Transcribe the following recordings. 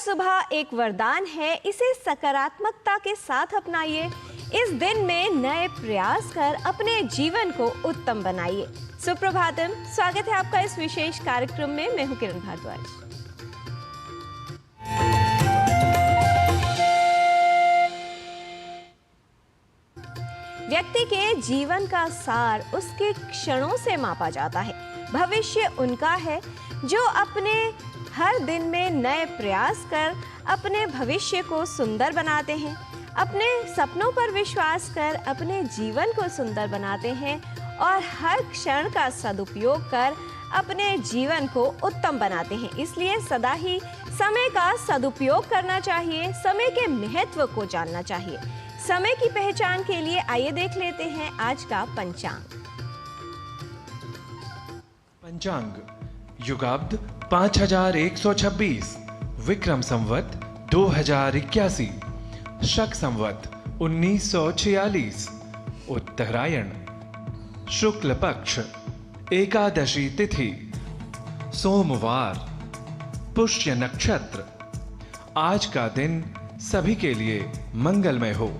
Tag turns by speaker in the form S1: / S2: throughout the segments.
S1: सुबह एक वरदान है, इसे सकारात्मकता के साथ अपनाइए। इस दिन में नए प्रयास कर अपने जीवन को उत्तम बनाइए। सुप्रभातम, स्वागत है आपका इस विशेष कार्यक्रम में। मैं हूं किरण भारद्वाज। व्यक्ति के जीवन का सार उसके क्षणों से मापा जाता है। भविष्य उनका है जो अपने हर दिन में नए प्रयास कर अपने भविष्य को सुंदर बनाते हैं, अपने सपनों पर विश्वास कर अपने जीवन को सुंदर बनाते हैं और हर क्षण का सदुपयोग कर अपने जीवन को उत्तम बनाते हैं। इसलिए सदा ही समय का सदुपयोग करना चाहिए, समय के महत्व को जानना चाहिए। समय की पहचान के लिए आइए देख लेते हैं आज का पंचांग।
S2: पंचांग युगाब्द 5126, विक्रम संवत 2081, शक संवत 1946, उत्तरायण, शुक्ल पक्ष, एकादशी तिथि, सोमवार, पुष्य नक्षत्र। आज का दिन सभी के लिए मंगलमय हो।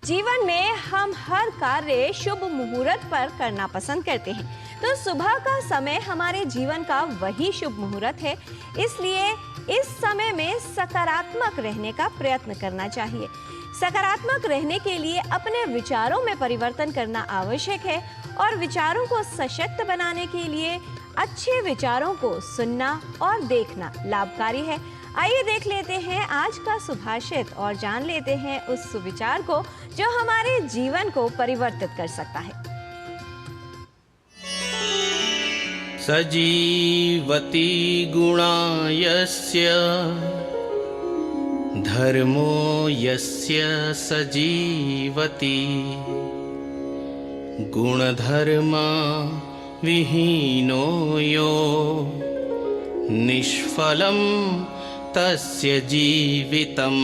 S1: जीवन में हम हर कार्य शुभ मुहूर्त पर करना पसंद करते हैं, तो सुबह का समय हमारे जीवन का वही शुभ मुहूर्त है। इसलिए इस समय में सकारात्मक रहने का प्रयत्न करना चाहिए। सकारात्मक रहने के लिए अपने विचारों में परिवर्तन करना आवश्यक है और विचारों को सशक्त बनाने के लिए अच्छे विचारों को सुनना और देखना लाभकारी है। आइए देख लेते हैं आज का सुभाषित और जान लेते हैं उस सुविचार को जो हमारे जीवन को परिवर्तित कर सकता है।
S3: सजीवति गुणा यस्य धर्मो यस्य सजीवति गुणधर्मा विहीनो यो निष्फलं तस्य जीवितम्।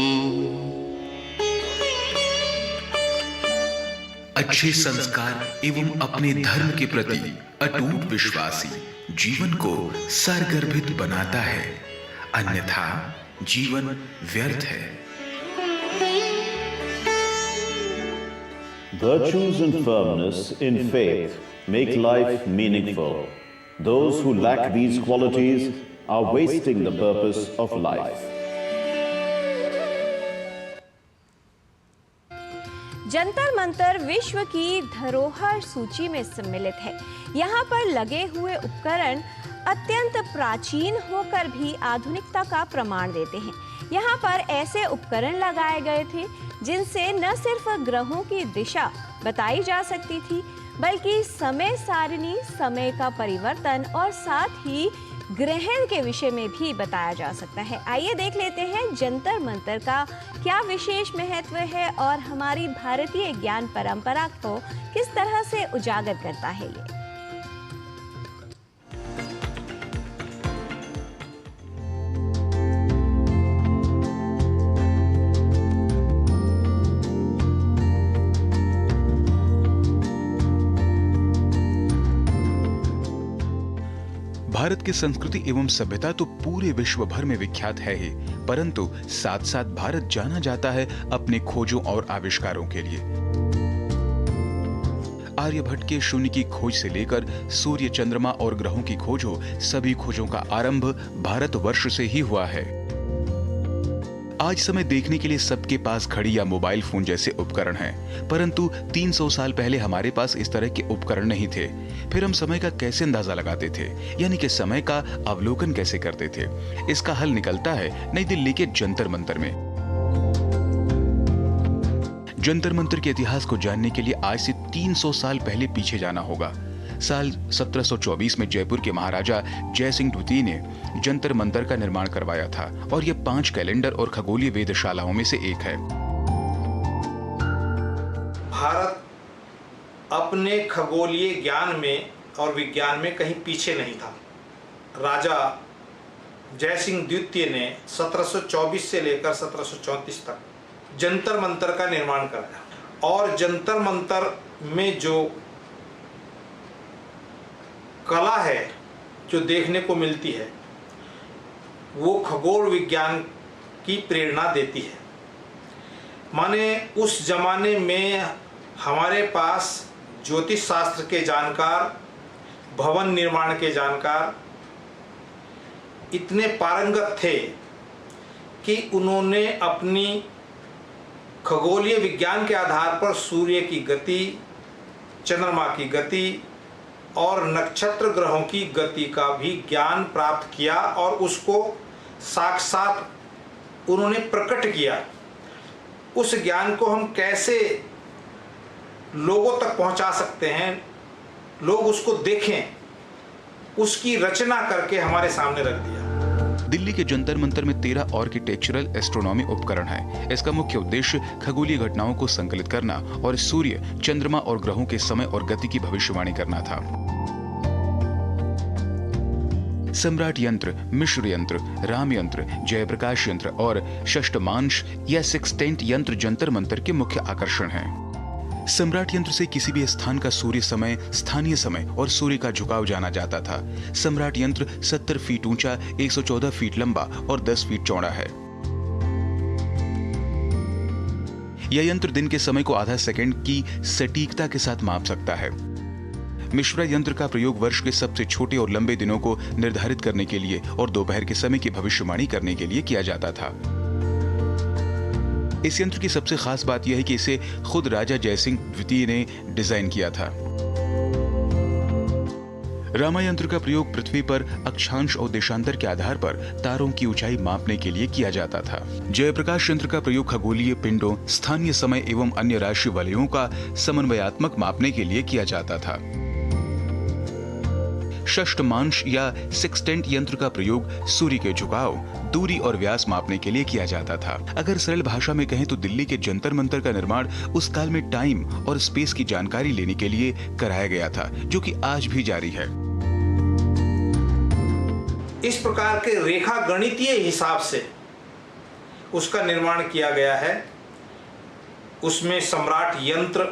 S4: अच्छे संस्कार एवं अपने धर्म के प्रति अटूट विश्वासी जीवन को सरगर्भित बनाता है, अन्यथा जीवन व्यर्थ है।
S5: Virtues and firmness in faith make life meaningful. Those who lack these qualities are wasting the purpose of life.
S1: Jantar Mantar विश्व की धरोहर सूची में सम्मिलित है। यहाँ पर लगे हुए उपकरण अत्यंत प्राचीन होकर भी आधुनिकता का प्रमाण देते हैं। यहाँ पर ऐसे उपकरण लगाए गए थे जिनसे न सिर्फ ग्रहों की दिशा बताई जा सकती थी, बल्कि समय सारणी, समय का परिवर्तन और साथ ही ग्रहण के विषय में भी बताया जा सकता है। आइए देख लेते हैं जंतर मंतर का क्या विशेष महत्व है और हमारी भारतीय ज्ञान परंपरा को किस तरह से उजागर करता है ये।
S6: भारत की संस्कृति एवं सभ्यता तो पूरे विश्व भर में विख्यात है ही, परंतु साथ साथ भारत जाना जाता है अपने खोजों और आविष्कारों के लिए। आर्यभट्ट के शून्य की खोज से लेकर सूर्य, चंद्रमा और ग्रहों की खोज हो, सभी खोजों का आरंभ भारतवर्ष से ही हुआ है। आज समय देखने के लिए सबके पास घड़ी या मोबाइल फोन जैसे उपकरण हैं, परंतु 300 साल पहले हमारे पास इस तरह के उपकरण नहीं थे। फिर हम समय का कैसे अंदाजा लगाते थे, यानी कि समय का अवलोकन कैसे करते थे? इसका हल निकलता है नई दिल्ली के जंतर मंतर में। जंतर मंतर के इतिहास को जानने के लिए आज से 300 साल पहले पीछे जाना होगा। साल 1724 में जयपुर के महाराजा जयसिंह द्वितीय ने जंतर मंतर का निर्माण करवाया था और यह 5 कैलेंडर और खगोलीय वेधशालाओं में से एक है।
S7: भारत अपने खगोलीय ज्ञान में और विज्ञान में कहीं पीछे नहीं था। राजा जयसिंह द्वितीय ने 1724 से लेकर 1734 तक जंतर मंतर का निर्माण कराया और जंतर मंतर में जो कला है जो देखने को मिलती है वो खगोल विज्ञान की प्रेरणा देती है। माने उस जमाने में हमारे पास ज्योतिष शास्त्र के जानकार, भवन निर्माण के जानकार इतने पारंगत थे कि उन्होंने अपनी खगोलीय विज्ञान के आधार पर सूर्य की गति, चंद्रमा की गति और नक्षत्र ग्रहों की गति का भी ज्ञान प्राप्त किया और उसको साक्षात उन्होंने प्रकट किया। उस ज्ञान को हम कैसे लोगों तक पहुंचा सकते हैं, लोग उसको देखें, उसकी रचना करके हमारे सामने रख दिया।
S6: दिल्ली के जंतर मंतर में 13 आर्किटेक्चरल एस्ट्रोनॉमी उपकरण हैं। इसका मुख्य उद्देश्य खगोलीय घटनाओं को संकलित करना और सूर्य, चंद्रमा और ग्रहों के समय और गति की भविष्यवाणी करना था। सम्राट यंत्र, मिश्र यंत्र, राम यंत्र, जयप्रकाश यंत्र और षष्ठमांश या सेक्सटेंट यंत्र जंतर मंतर के मुख्य आकर्षण हैं। सम्राट यंत्र से किसी भी स्थान का सूर्य समय, स्थानीय समय और सूर्य का झुकाव जाना जाता था। सम्राट यंत्र 70 फीट ऊंचा, 114 फीट लंबा और 10 फीट चौड़ा है। यह यंत्र दिन के समय को आधा सेकंड की सटीकता के साथ माप सकता है। मिश्रा यंत्र का प्रयोग वर्ष के सबसे छोटे और लंबे दिनों को निर्धारित करने के लिए और दोपहर के समय की भविष्यवाणी करने के लिए किया जाता था। इस यंत्र की सबसे खास बात यह है कि इसे खुद राजा जयसिंह द्वितीय ने डिजाइन किया था। रामा यंत्र का प्रयोग पृथ्वी पर अक्षांश और देशांतर के आधार पर तारों की ऊंचाई मापने के लिए किया जाता था। जयप्रकाश यंत्र का प्रयोग खगोलीय पिंडों, स्थानीय समय एवं अन्य राशि वलयों का समन्वयात्मक मापने के लिए किया जाता था। षष्ठमांश या सेक्सटेंट यंत्र का प्रयोग सूर्य के झुकाव, दूरी और व्यास मापने के लिए किया जाता था। अगर सरल भाषा में कहें तो दिल्ली के जंतर मंतर का निर्माण उस काल में टाइम और स्पेस की जानकारी लेने के लिए कराया गया था, जो कि आज भी जारी है।
S7: इस प्रकार के रेखा गणितीय हिसाब से उसका निर्माण किया गया है। उसमें सम्राट यंत्र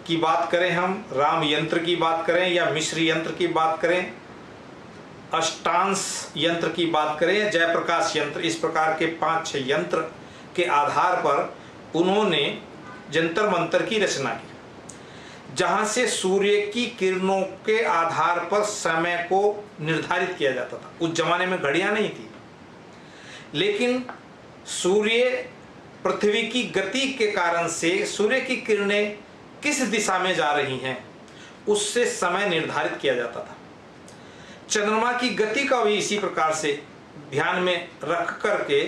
S7: की बात करें, हम राम यंत्र की बात करें या मिश्र यंत्र की बात करें, अष्टांश यंत्र की बात करें या जयप्रकाश यंत्र, इस प्रकार के 5-6 यंत्र के आधार पर उन्होंने जंतर मंतर की रचना की, जहां से सूर्य की किरणों के आधार पर समय को निर्धारित किया जाता था। उस जमाने में घड़ियां नहीं थी, लेकिन सूर्य पृथ्वी की गति के कारण से सूर्य की किरणें किस दिशा में जा रही हैं उससे समय निर्धारित किया जाता था। चंद्रमा की गति का भी इसी प्रकार से ध्यान में रख करके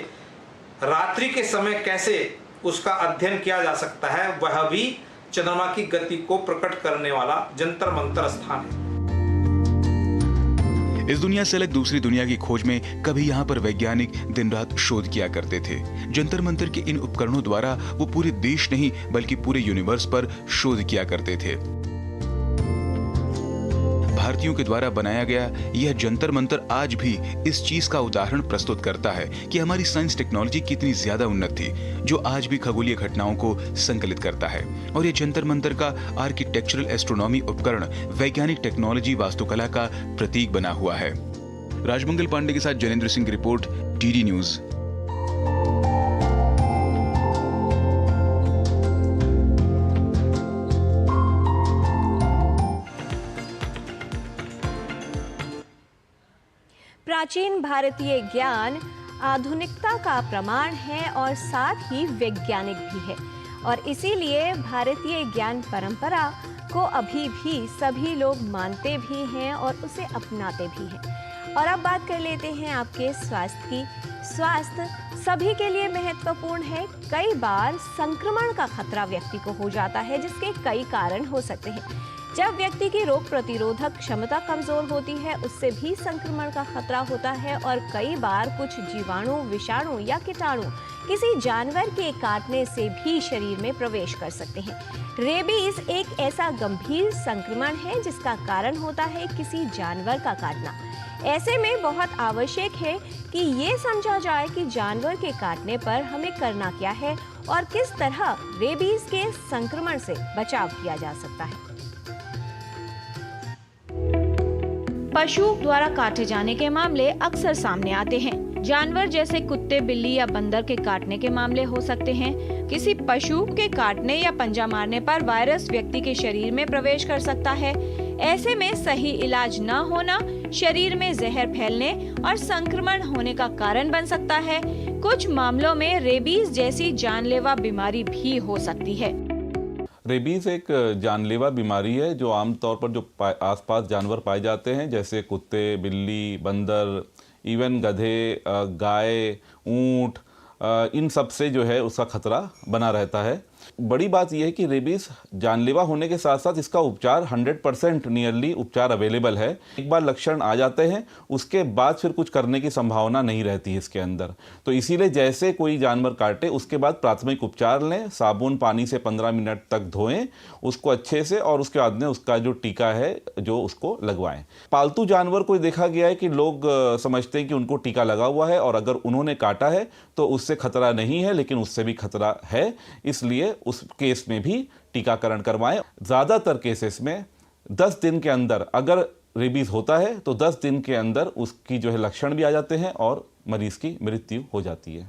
S7: रात्रि के समय कैसे उसका अध्ययन किया जा सकता है, वह भी चंद्रमा की गति को प्रकट करने वाला जंतर मंतर स्थान है।
S6: इस दुनिया से अलग दूसरी दुनिया की खोज में कभी यहाँ पर वैज्ञानिक दिन रात शोध किया करते थे। जंतर मंतर के इन उपकरणों द्वारा वो पूरे देश नहीं बल्कि पूरे यूनिवर्स पर शोध किया करते थे। भारतीयों के द्वारा बनाया गया यह जंतर मंतर आज भी इस चीज का उदाहरण प्रस्तुत करता है कि हमारी साइंस टेक्नोलॉजी कितनी ज्यादा उन्नत थी, जो आज भी खगोलीय घटनाओं को संकलित करता है। और यह जंतर मंतर का आर्किटेक्चरल एस्ट्रोनॉमी उपकरण वैज्ञानिक टेक्नोलॉजी वास्तुकला का प्रतीक बना हुआ है। राजमंगल पांडे के साथ जनेंद्र सिंह की रिपोर्ट, डीडी न्यूज।
S1: प्राचीन भारतीय ज्ञान आधुनिकता का प्रमाण है और साथ ही वैज्ञानिक भी है, और इसीलिए भारतीय ज्ञान परंपरा को अभी भी सभी लोग मानते भी हैं और उसे अपनाते भी हैं। और अब बात कर लेते हैं आपके स्वास्थ्य की। स्वास्थ्य सभी के लिए महत्वपूर्ण है। कई बार संक्रमण का खतरा व्यक्ति को हो जाता है, जिसके कई कारण हो सकते हैं। जब व्यक्ति की रोग प्रतिरोधक क्षमता कमजोर होती है, उससे भी संक्रमण का खतरा होता है और कई बार कुछ जीवाणु, विषाणु या कीटाणु किसी जानवर के काटने से भी शरीर में प्रवेश कर सकते हैं। रेबीज एक ऐसा गंभीर संक्रमण है जिसका कारण होता है किसी जानवर का काटना। ऐसे में बहुत आवश्यक है कि ये समझा जाए कि जानवर के काटने पर हमें करना क्या है और किस तरह रेबीज के संक्रमण से बचाव किया जा सकता है। पशु द्वारा काटे जाने के मामले अक्सर सामने आते हैं। जानवर जैसे कुत्ते, बिल्ली या बंदर के काटने के मामले हो सकते हैं। किसी पशु के काटने या पंजा मारने पर वायरस व्यक्ति के शरीर में प्रवेश कर सकता है। ऐसे में सही इलाज न होना शरीर में जहर फैलने और संक्रमण होने का कारण बन सकता है। कुछ मामलों में रेबीज जैसी जानलेवा बीमारी भी हो सकती है।
S8: रेबीज एक जानलेवा बीमारी है जो आमतौर पर जो आसपास जानवर पाए जाते हैं, जैसे कुत्ते, बिल्ली, बंदर, इवन गधे, गाय, ऊंट, इन सब से जो है उसका खतरा बना रहता है। बड़ी बात यह है कि रेबीज जानलेवा होने के साथ साथ इसका उपचार 100% नियरली उपचार अवेलेबल है। एक बार लक्षण आ जाते हैं उसके बाद फिर कुछ करने की संभावना नहीं रहती है इसके अंदर। तो इसीलिए जैसे कोई जानवर काटे उसके बाद प्राथमिक उपचार लें, साबुन पानी से 15 मिनट तक धोएं उसको अच्छे से, और उसके बाद में उसका जो टीका है जो उसको लगवाएं। पालतू जानवर को देखा गया है कि लोग समझते हैं कि उनको टीका लगा हुआ है और अगर उन्होंने काटा है तो उससे खतरा नहीं है, लेकिन उससे भी खतरा है। इसलिए उस केस में भी टीकाकरण करवाएं। ज़्यादातर केसेस में 10 दिन के अंदर अगर रेबीज होता है तो 10 दिन के अंदर उसकी जो है लक्षण भी आ जाते हैं और मरीज की मृत्यु हो जाती है।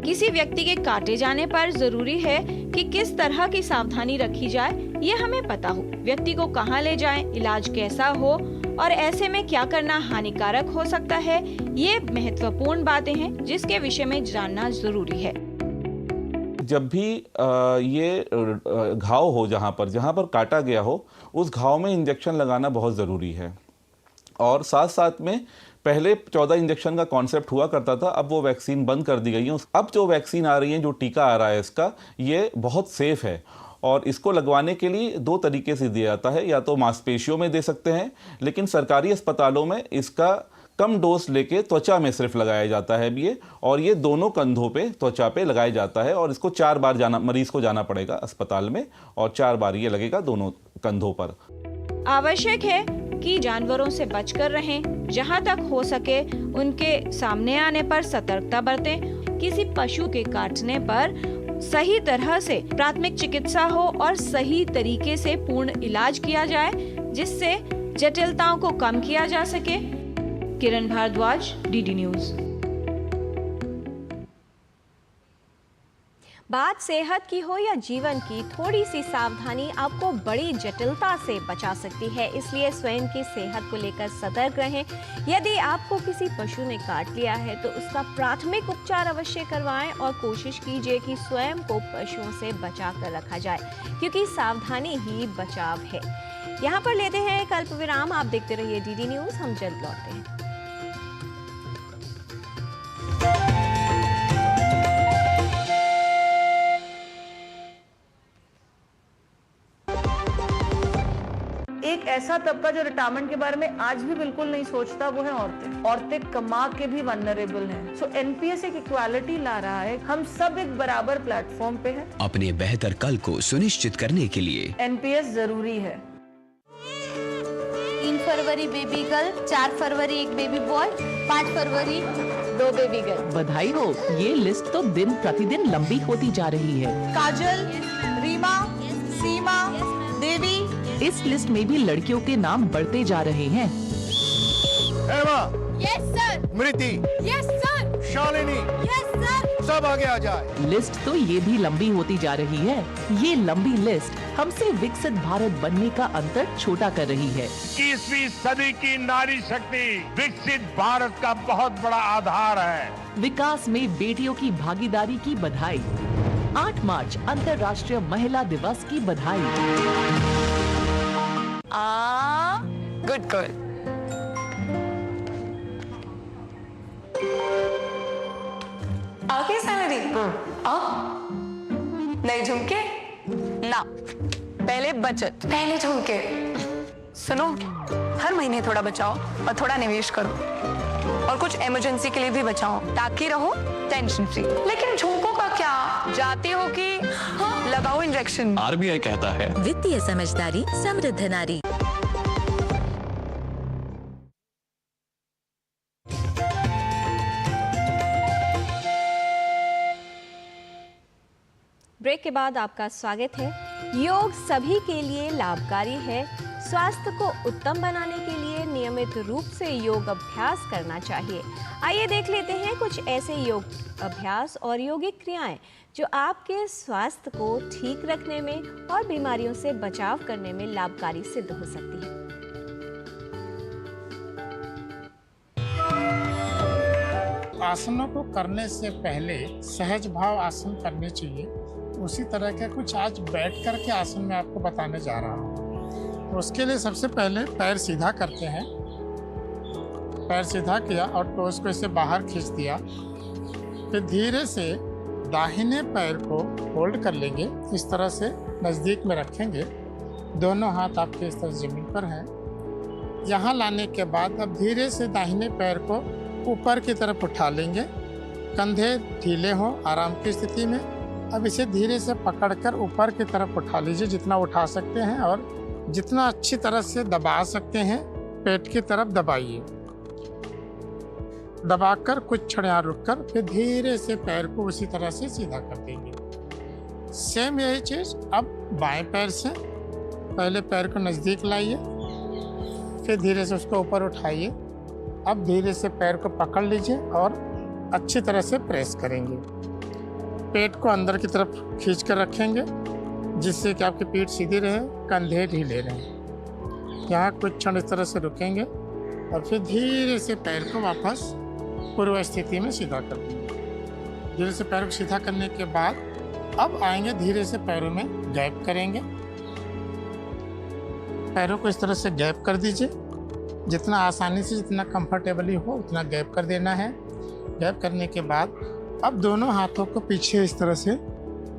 S1: किसी व्यक्ति के काटे जाने पर जरूरी है कि किस तरह की सावधानी रखी जाए ये हमें पता हो। व्यक्ति को कहां ले जाएं, इलाज कैसा हो और ऐसे में क्या करना हानिकारक हो सकता है, ये महत्वपूर्ण बातें हैं जिसके विषय में जानना जरूरी है।
S8: जब भी ये घाव हो, जहाँ पर काटा गया हो, उस घाव में इंजेक्शन लगाना बहुत ज़रूरी है। और साथ साथ में पहले 14 इंजेक्शन का कॉन्सेप्ट हुआ करता था, अब वो वैक्सीन बंद कर दी गई है। अब जो वैक्सीन आ रही है, जो टीका आ रहा है इसका, ये बहुत सेफ है और इसको लगवाने के लिए 2 तरीके से दिया जाता है। या तो मांसपेशियों में दे सकते हैं, लेकिन सरकारी अस्पतालों में इसका कम डोज लेके त्वचा में सिर्फ लगाया जाता है ये, और ये दोनों कंधों पे, त्वचा पे लगाया जाता है। और इसको 4 बार मरीज को जाना पड़ेगा अस्पताल में और 4 बार ये लगेगा दोनों कंधों पर।
S1: आवश्यक है कि जानवरों से बचकर रहें। जहां तक हो सके उनके सामने आने पर सतर्कता बरतें। किसी पशु के काटने पर सही तरह से प्राथमिक चिकित्सा हो और सही तरीके से पूर्ण इलाज किया जाए, जिससे जटिलताओं को कम किया जा सके। किरण भारद्वाज, डीडी न्यूज। बात सेहत की हो या जीवन की, थोड़ी सी सावधानी आपको बड़ी जटिलता से बचा सकती है। इसलिए स्वयं की सेहत को लेकर सतर्क रहें। यदि आपको किसी पशु ने काट लिया है तो उसका प्राथमिक उपचार अवश्य करवाएं और कोशिश कीजिए कि स्वयं को पशुओं से बचा कर रखा जाए, क्योंकि सावधानी ही बचाव है। यहाँ पर लेते हैं एक अल्प विराम। आप देखते रहिए डीडी न्यूज, हम जल्द लौटते हैं।
S9: एक ऐसा तबका जो रिटायरमेंट के बारे में आज भी बिल्कुल नहीं सोचता, वो है औरतें। औरतें कमा के भी वल्नरेबल हैं। सो एनपीएस एक इक्वालिटी ला रहा है। हम सब एक बराबर प्लेटफॉर्म पे हैं।
S10: अपने बेहतर कल को सुनिश्चित करने के लिए
S9: एनपीएस जरूरी है।
S11: 3 फरवरी बेबी गर्ल, 4 फरवरी एक बेबी बॉय, 5 फरवरी 2 बेबी गर्ल।
S12: बधाई हो, ये लिस्ट तो दिन प्रतिदिन लंबी होती जा रही है।
S11: काजल, रीमा, सीमा, देवी।
S12: इस लिस्ट में भी लड़कियों के नाम बढ़ते जा रहे हैं।
S11: Yes sir.
S13: Mriti.
S11: Yes sir.
S13: Shalini.
S11: Yes sir.
S13: सब आगे आ जाए।
S12: लिस्ट तो ये भी लंबी होती जा रही है। ये लंबी लिस्ट हमसे विकसित भारत बनने का अंतर छोटा कर रही है।
S13: 21वीं सदी की नारी शक्ति विकसित भारत का बहुत बड़ा आधार है।
S12: विकास में बेटियों की भागीदारी की बधाई। 8 मार्च अंतर्राष्ट्रीय महिला दिवस की बधाई।
S11: Good girl. आगे सैलरी। नहीं झुमके ना, पहले बचत, पहले झुमके। सुनो, हर महीने थोड़ा बचाओ और थोड़ा निवेश करो, और कुछ इमरजेंसी के लिए भी बचाओ, ताकि रहो टेंशन फ्री। लेकिन झुमकों का क्या, जाती हो कि लगाओ इंजेक्शन।
S10: आरबीआई कहता है,
S11: वित्तीय समझदारी समृद्ध नारी।
S1: ब्रेक के बाद आपका स्वागत है। योग सभी के लिए लाभकारी है। स्वास्थ्य को उत्तम बनाने के लिए नियमित रूप से योग अभ्यास करना चाहिए। आइए देख लेते हैं कुछ ऐसे योग अभ्यास और योगिक क्रियाएं जो आपके स्वास्थ्य को ठीक रखने में और बीमारियों से बचाव करने में लाभकारी सिद्ध हो सकती है।
S14: आसनों को करने से पहले सहज भाव आसन करने चाहिए। उसी तरह के कुछ आज बैठ कर के आसन में आपको बताने जा रहा हूँ। तो उसके लिए सबसे पहले पैर सीधा करते हैं। पैर सीधा किया और टोस को इसे बाहर खींच दिया। फिर धीरे से दाहिने पैर को होल्ड कर लेंगे, इस तरह से नज़दीक में रखेंगे। दोनों हाथ आपके इस तरह जमीन पर हैं। यहाँ लाने के बाद अब धीरे से दाहिने पैर को ऊपर की तरफ उठा लेंगे। कंधे ढीले हों आराम की स्थिति में। अब इसे धीरे से पकड़कर ऊपर की तरफ उठा लीजिए, जितना उठा सकते हैं और जितना अच्छी तरह से दबा सकते हैं पेट की तरफ दबाइए। दबाकर कुछ क्षण यहाँ रुककर फिर धीरे से पैर को उसी तरह से सीधा कर देंगे। सेम यही चीज़ अब बाएं पैर से पहले पैर को नज़दीक लाइए, फिर धीरे से उसको ऊपर उठाइए। अब धीरे से पैर को पकड़ लीजिए और अच्छी तरह से प्रेस करेंगे। पेट को अंदर की तरफ खींच कर रखेंगे, जिससे कि आपकी पीठ सीधी रहे, कंधे ढीले रहें। यहाँ कुछ क्षण इस तरह से रुकेंगे और फिर धीरे से पैर को वापस पूर्व स्थिति में सीधा कर देंगे। धीरे से पैर को सीधा करने के बाद अब आएंगे, धीरे से पैरों में गैप करेंगे। पैरों को इस तरह से गैप कर दीजिए, जितना आसानी से जितना कंफर्टेबली हो उतना गैप कर देना है। गैप करने के बाद अब दोनों हाथों को पीछे इस तरह से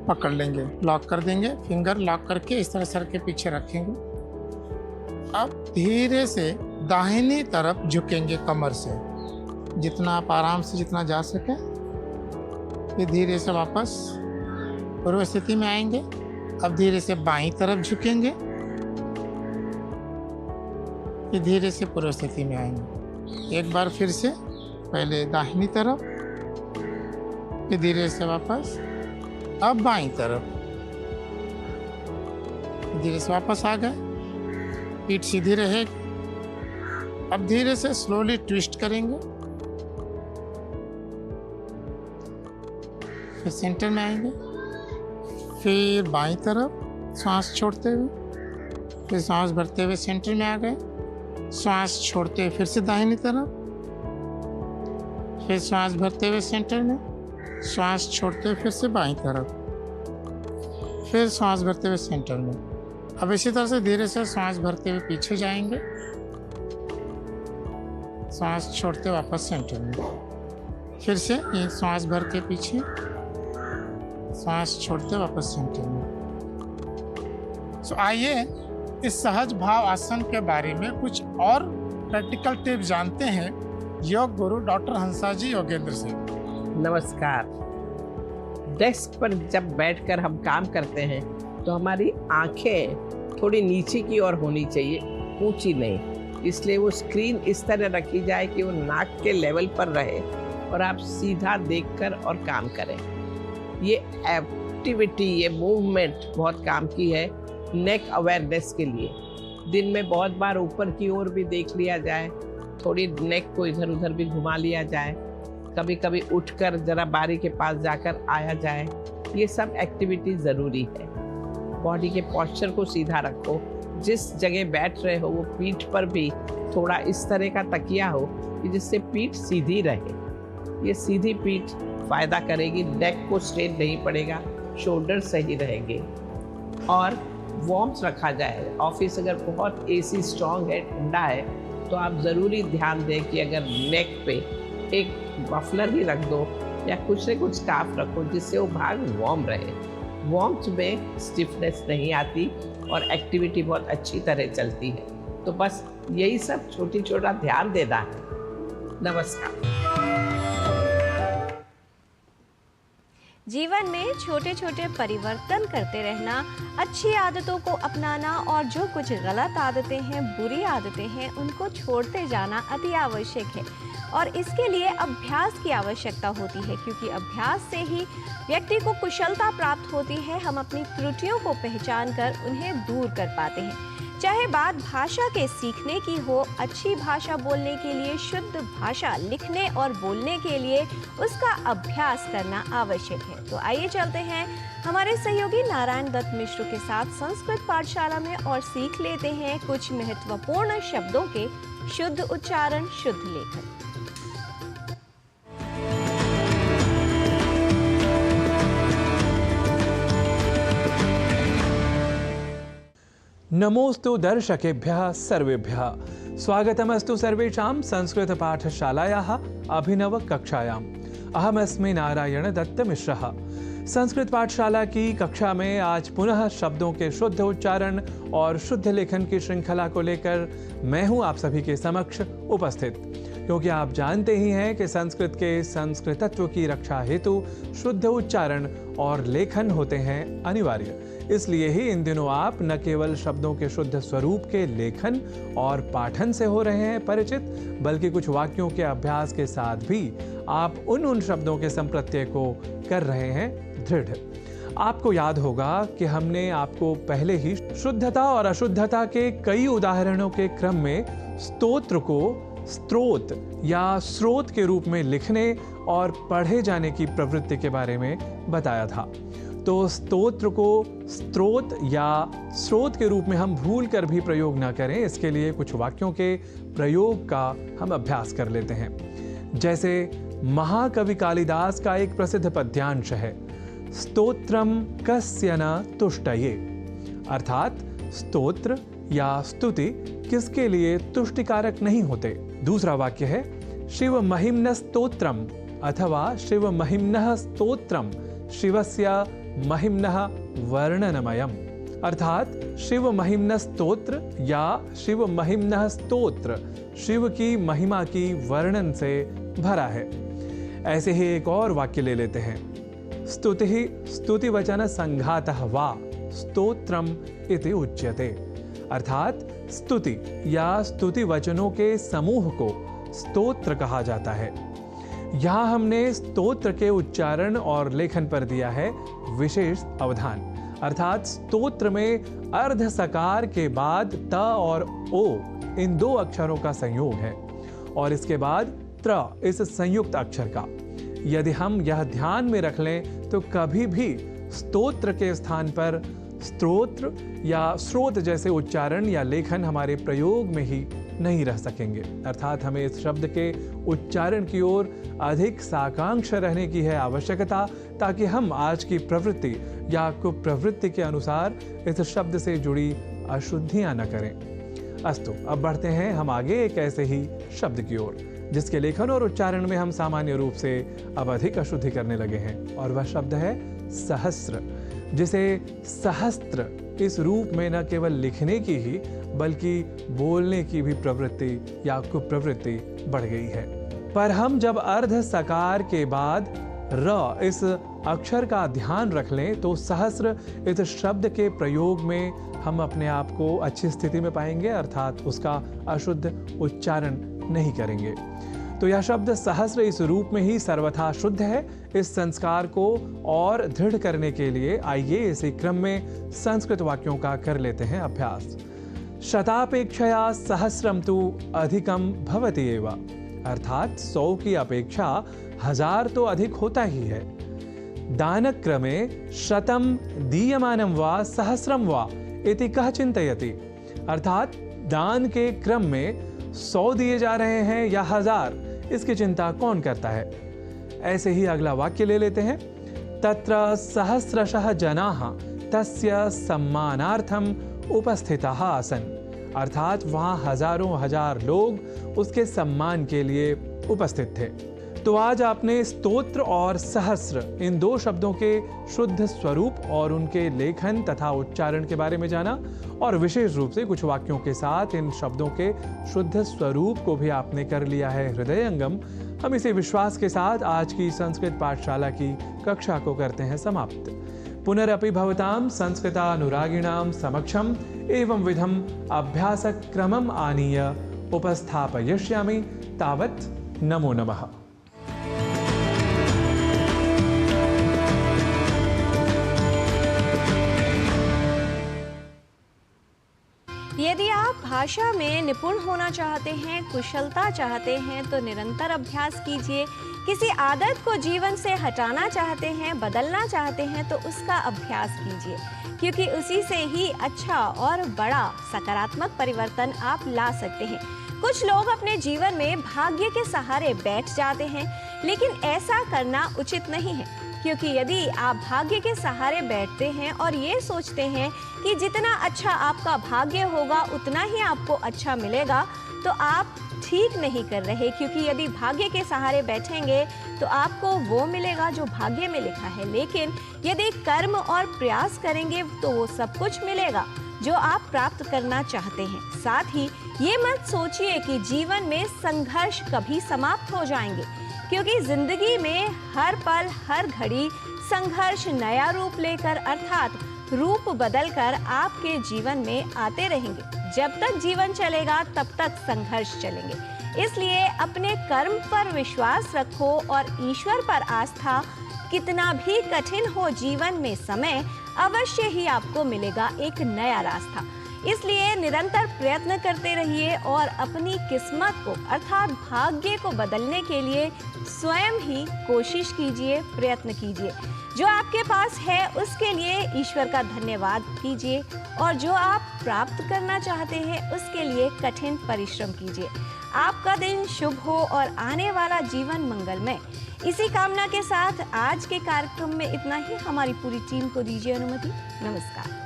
S14: पकड़ लेंगे, लॉक कर देंगे। फिंगर लॉक करके इस तरह सर के पीछे रखेंगे। अब धीरे से दाहिनी तरफ झुकेंगे कमर से, जितना आप आराम से जितना जा सके। फिर धीरे से वापस पूर्व स्थिति में आएंगे। अब धीरे से बाईं तरफ झुकेंगे, फिर धीरे से पूर्व स्थिति में आएंगे। एक बार फिर से पहले दाहिनी तरफ, फिर धीरे से वापस, अब बाईं तरफ, धीरे से वापस आ गए। पीठ सीधी रहेगी। अब धीरे से स्लोली ट्विस्ट करेंगे, फिर सेंटर में आएंगे। फिर बाईं तरफ सांस छोड़ते हुए, फिर सांस भरते हुए सेंटर में आ गए। श्वास छोड़ते हुए फिर से दाहिनी तरफ, फिर श्वास भरते हुए सेंटर में, श्वास छोड़ते हुए फिर से बाईं तरफ, फिर श्वास भरते हुए सेंटर में। अब इसी तरह से धीरे से श्वास भरते हुए पीछे जाएंगे, श्वास छोड़ते वापस सेंटर में। फिर से एक श्वास भर के पीछे, श्वास छोड़ते वापस सेंटर में। तो आइए इस सहज भाव आसन के बारे में कुछ और प्रैक्टिकल टिप्स जानते हैं योग गुरु डॉक्टर हंसा जी योगेंद्र से।
S15: नमस्कार। डेस्क पर जब बैठकर हम काम करते हैं तो हमारी आंखें थोड़ी नीचे की ओर होनी चाहिए, ऊंची नहीं। इसलिए वो स्क्रीन इस तरह रखी जाए कि वो नाक के लेवल पर रहे और आप सीधा देखकर और काम करें। ये एक्टिविटी, ये मूवमेंट बहुत काम की है नेक अवेयरनेस के लिए। दिन में बहुत बार ऊपर की ओर भी देख लिया जाए, थोड़ी नेक को इधर उधर भी घुमा लिया जाए, कभी कभी उठकर जरा बारी के पास जाकर आया जाए। ये सब एक्टिविटी ज़रूरी है। बॉडी के पोस्चर को सीधा रखो। जिस जगह बैठ रहे हो वो पीठ पर भी थोड़ा इस तरह का तकिया हो कि जिससे पीठ सीधी रहे। ये सीधी पीठ फ़ायदा करेगी, नेक को स्ट्रेट नहीं पड़ेगा, शोल्डर सही रहेंगे। और वार्म्स रखा जाए। ऑफिस अगर बहुत एसी स्ट्रॉन्ग है, ठंडा है, तो आप ज़रूरी ध्यान दें कि अगर नेक पे एक मफलर भी रख दो या कुछ से कुछ स्कार्फ रखो, जिससे वो भाग वार्म रहे। वार्म्थ में स्टिफनेस नहीं आती और एक्टिविटी बहुत अच्छी तरह चलती है। तो बस यही सब छोटी छोटा ध्यान देना है। नमस्कार।
S1: जीवन में छोटे छोटे परिवर्तन करते रहना, अच्छी आदतों को अपनाना और जो कुछ गलत आदतें हैं, बुरी आदतें हैं, उनको छोड़ते जाना अति आवश्यक है। और इसके लिए अभ्यास की आवश्यकता होती है, क्योंकि अभ्यास से ही व्यक्ति को कुशलता प्राप्त होती है। हम अपनी त्रुटियों को पहचान कर उन्हें दूर कर पाते हैं। चाहे बात भाषा के सीखने की हो, अच्छी भाषा बोलने के लिए शुद्ध भाषा लिखने और बोलने के लिए उसका अभ्यास करना आवश्यक है। तो आइए चलते हैं हमारे सहयोगी नारायण दत्त मिश्र के साथ संस्कृत पाठशाला में और सीख लेते हैं कुछ महत्वपूर्ण शब्दों के शुद्ध उच्चारण, शुद्ध लेखन।
S2: नमोस्तु दर्शकेभ्यः सर्वेभ्यः स्वागतमस्तु सर्वेषां संस्कृत पाठशालायाः अभिनव कक्षायाम्। अहमस्मि नारायण दत्त मिश्रः। संस्कृत पाठशाला की कक्षा में आज पुनः शब्दों के शुद्ध उच्चारण और शुद्ध लेखन की श्रृंखला को लेकर मैं हूं आप सभी के समक्ष उपस्थित, क्योंकि आप जानते ही हैं कि संस्कृत के संस्कृतत्व की रक्षा हेतु शुद्ध उच्चारण और लेखन होते हैं अनिवार्य। इसलिए ही इन दिनों आप न केवल शब्दों के शुद्ध स्वरूप के लेखन और पाठन से हो रहे हैं परिचित, बल्कि कुछ वाक्यों के अभ्यास के साथ भी आप उन शब्दों के संप्रत्यय को कर रहे हैं दृढ़। आपको याद होगा कि हमने आपको पहले ही शुद्धता और अशुद्धता के कई उदाहरणों के क्रम में स्तोत्र को स्त्रोत या स्रोत के रूप में लिखने और पढ़े जाने की प्रवृत्ति के बारे में बताया था। तो स्तोत्र को स्त्रोत या स्रोत के रूप में हम भूल कर भी प्रयोग ना करें, इसके लिए कुछ वाक्यों के प्रयोग का हम अभ्यास कर लेते हैं। जैसे महाकवि कालिदास का एक प्रसिद्ध पद्यांश है, स्तोत्रम कस्य न तुष्टये, अर्थात स्तोत्र या स्तुति किसके लिए तुष्टिकारक नहीं होते। दूसरा वाक्य है शिव महिम्न स्तोत्रम अथवा शिव महिम्नः स्तोत्रम शिवस्य महिम्नः वर्णनमयम्, अर्थात शिव महिम्न स्तोत्र या शिव महिम्नः स्तोत्र शिव की महिमा की वर्णन से भरा है। ऐसे ही एक और वाक्य ले लेते हैं, स्तुति स्तुतिवचन संघातः वा स्तोत्रम इति उच्यते, अर्थात स्तुति या स्तुति वचनों के समूह को स्तोत्र कहा जाता है। यहाँ हमने स्तोत्र के उच्चारण और लेखन पर दिया है विशेष अवधान, अर्थात स्तोत्र में अर्ध सकार के बाद त और ओ इन दो अक्षरों का संयोग है और इसके बाद त्र इस संयुक्त अक्षर का। यदि हम यह ध्यान में रख लें तो कभी भी स्तोत्र के स्थान पर स्तोत्र या स्रोत जैसे उच्चारण या लेखन हमारे प्रयोग में ही नहीं रह सकेंगे। अर्थात हमें इस शब्द के उच्चारण की ओर अधिक साकांक्ष रहने की है आवश्यकता, ताकि हम आज की प्रवृत्ति या कुप्रवृत्ति के अनुसार इस शब्द से जुड़ी अशुद्धियां न करें। अस्तु, अब बढ़ते हैं हम आगे एक ऐसे ही शब्द की ओर जिसके लेखन और उच्चारण में हम सामान्य रूप से अब अधिक अशुद्धि करने लगे हैं, और वह शब्द है सहस्र, जिसे सहस्त्र इस रूप में न केवल लिखने की ही बल्कि बोलने की भी प्रवृत्ति या कुप्रवृत्ति बढ़ गई है। पर हम जब अर्ध सकार के बाद र इस अक्षर का ध्यान रख लें तो सहस्र इस शब्द के प्रयोग में हम अपने आप को अच्छी स्थिति में पाएंगे, अर्थात उसका अशुद्ध उच्चारण नहीं करेंगे। तो यह शब्द सहस्र इस रूप में ही सर्वथा शुद्ध है। इस संस्कार को और दृढ़ करने के लिए आइए इसी क्रम में संस्कृत वाक्यों का कर लेते हैं अभ्यास। शतापेक्षया सहस्रम तु अधिकम भवति एव, अर्थात 100 की अपेक्षा 1000 तो अधिक होता ही है। दानक्रमे शतम दीयमानं वा सहस्रम वा इति कः चिन्तयति, अर्थात दान के क्रम में 100 दिए जा रहे हैं या 1000, इसकी चिंता कौन करता है। ऐसे ही अगला वाक्य ले लेते हैं, तत्र सहस्रशः जनाः तस्य सम्मानार्थम उपस्थिताः आसन्, अर्थात वहाँ हजारों हजार लोग उसके सम्मान के लिए उपस्थित थे। तो आज आपने स्तोत्र और सहस्र इन दो शब्दों के शुद्ध स्वरूप और उनके लेखन तथा उच्चारण के बारे में जाना, और विशेष रूप से कुछ वाक्यों के साथ इन शब्दों के शुद्ध स्वरूप को भी आपने कर लिया है हृदयंगम। हम इसी विश्वास के साथ आज की संस्कृत पाठशाला की कक्षा को करते हैं समाप्त। पुनरपि भवतां संस्कृतानुरागिणां समक्षम एवं विधम अभ्यासक्रमम् आनीय उपस्थापयिष्यामि। तावत् नमो नमः।
S1: यदि भाषा में निपुण होना चाहते हैं, कुशलता चाहते हैं तो निरंतर अभ्यास कीजिए। किसी आदत को जीवन से हटाना चाहते हैं, बदलना चाहते हैं तो उसका अभ्यास कीजिए, क्योंकि उसी से ही अच्छा और बड़ा सकारात्मक परिवर्तन आप ला सकते हैं। कुछ लोग अपने जीवन में भाग्य के सहारे बैठ जाते हैं, लेकिन ऐसा करना उचित नहीं है, क्योंकि यदि आप भाग्य के सहारे बैठते हैं और ये सोचते हैं कि जितना अच्छा आपका भाग्य होगा उतना ही आपको अच्छा मिलेगा, तो आप ठीक नहीं कर रहे। क्योंकि यदि भाग्य के सहारे बैठेंगे तो आपको वो मिलेगा जो भाग्य में लिखा है, लेकिन यदि कर्म और प्रयास करेंगे तो वो सब कुछ मिलेगा जो आप प्राप्त करना चाहते हैं। साथ ही ये मत सोचिए कि जीवन में संघर्ष कभी समाप्त हो जाएंगे, क्योंकि जिंदगी में हर पल हर घड़ी संघर्ष नया रूप लेकर अर्थात रूप बदलकर आपके जीवन में आते रहेंगे। जब तक जीवन चलेगा तब तक संघर्ष चलेंगे। इसलिए अपने कर्म पर विश्वास रखो और ईश्वर पर आस्था। कितना भी कठिन हो जीवन में समय, अवश्य ही आपको मिलेगा एक नया रास्ता। इसलिए निरंतर प्रयत्न करते रहिए और अपनी किस्मत को अर्थात भाग्य को बदलने के लिए स्वयं ही कोशिश कीजिए, प्रयत्न कीजिए। जो आपके पास है उसके लिए ईश्वर का धन्यवाद कीजिए और जो आप प्राप्त करना चाहते हैं उसके लिए कठिन परिश्रम कीजिए। आपका दिन शुभ हो और आने वाला जीवन मंगलमय। इसी कामना के साथ आज के कार्यक्रम में इतना ही। हमारी पूरी टीम को दीजिए अनुमति। नमस्कार।